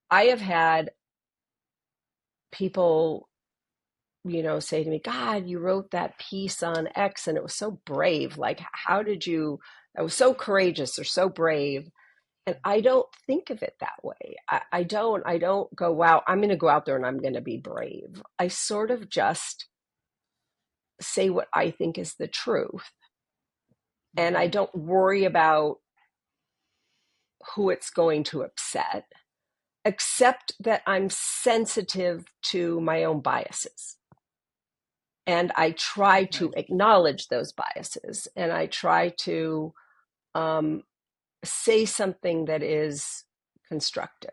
I have had people, say to me, God, you wrote that piece on X and it was so brave. Like, how did you, that was so courageous or so brave. And I don't think of it that way. I don't go, wow, I'm going to go out there and I'm going to be brave. I sort of just say what I think is the truth. And I don't worry about who it's going to upset, except that I'm sensitive to my own biases. And I try to Right. acknowledge those biases, and I try to um, say something that is constructive,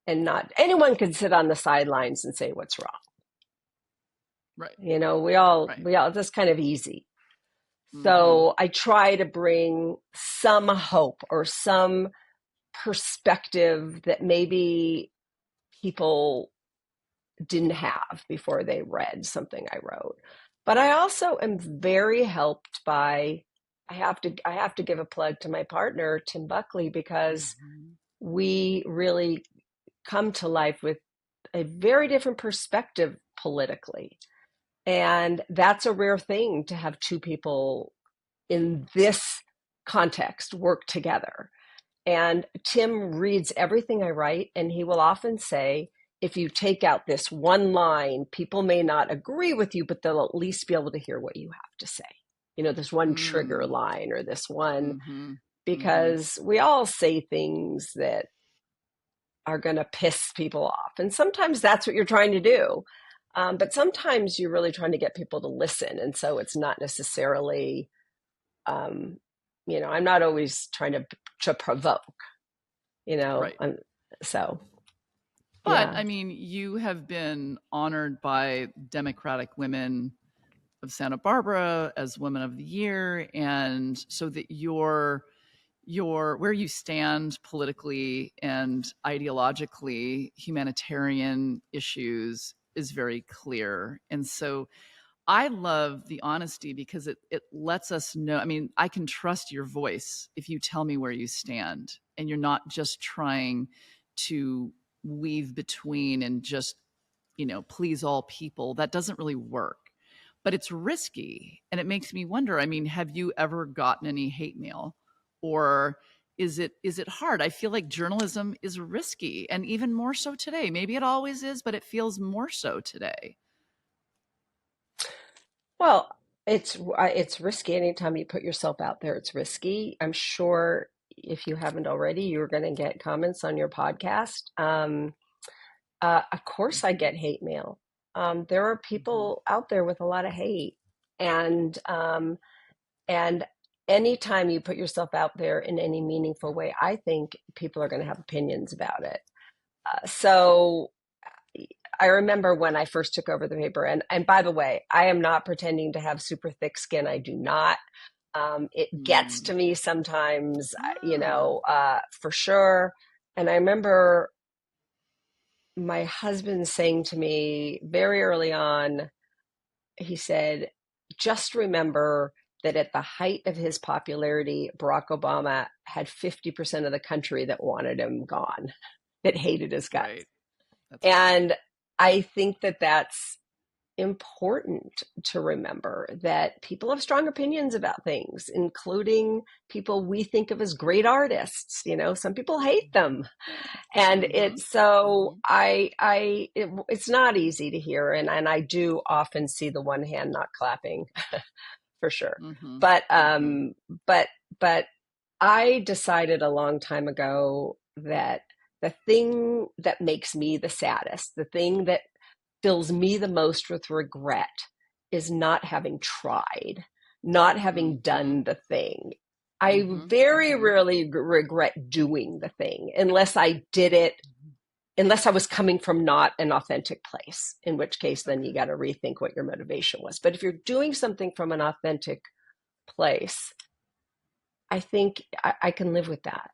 and not anyone can sit on the sidelines and say what's wrong. Right. We all, that's kind of easy. Mm-hmm. So I try to bring some hope or some perspective that maybe people didn't have before they read something I wrote. But I also am very helped by, I have to give a plug to my partner, Tim Buckley, because Mm-hmm. we really come to life with a very different perspective politically. And that's a rare thing, to have two people in this context work together. And Tim reads everything I write, and he will often say, if you take out this one line, people may not agree with you, but they'll at least be able to hear what you have to say. This one trigger Mm. line or this one, Mm-hmm. Mm-hmm. because we all say things that are going to piss people off. And sometimes that's what you're trying to do. But sometimes you're really trying to get people to listen. And so it's not necessarily, um, I'm not always trying to provoke, you know, Right. um, so But yeah. I mean, you have been honored by Democratic Women of Santa Barbara as Women of the Year, and so that your where you stand politically and ideologically, humanitarian issues is very clear. And so I love the honesty because it lets us know. I mean, I can trust your voice if you tell me where you stand and you're not just trying to weave between and just, please all people. That doesn't really work. But it's risky and it makes me wonder, I mean, have you ever gotten any hate mail, or is it hard? I feel like journalism is risky, and even more so today. Maybe it always is, but it feels more so today. Well, it's risky anytime you put yourself out there. It's risky. I'm sure if you haven't already, you're going to get comments on your podcast. Of course, I get hate mail. There are Mhm. people out there with a lot of hate, and and anytime you put yourself out there in any meaningful way, I think people are going to have opinions about it. So I remember when I first took over the paper, and by the way, I am not pretending to have super thick skin. I do not. It gets Mm. to me sometimes, Ah. for sure. And I remember my husband saying to me very early on, he said, just remember that at the height of his popularity, Barack Obama had 50% of the country that wanted him gone, that hated his guts. Right. That's right. And I think that that's important to remember, that people have strong opinions about things, including people we think of as great artists. Some people hate them. And Mhm. it's so Mhm. it's not easy to hear. And I do often see the one hand not clapping for sure. Mhm. But, Mhm. but, but I decided a long time ago that the thing that makes me the saddest, the thing that fills me the most with regret, is not having tried, not having Mhm. done the thing. I Mhm. very Mhm. rarely regret doing the thing unless I did it, Mhm. unless I was coming from not an authentic place, in which case then you Okay. got to rethink what your motivation was. But if you're doing something from an authentic place, I think I can live with that.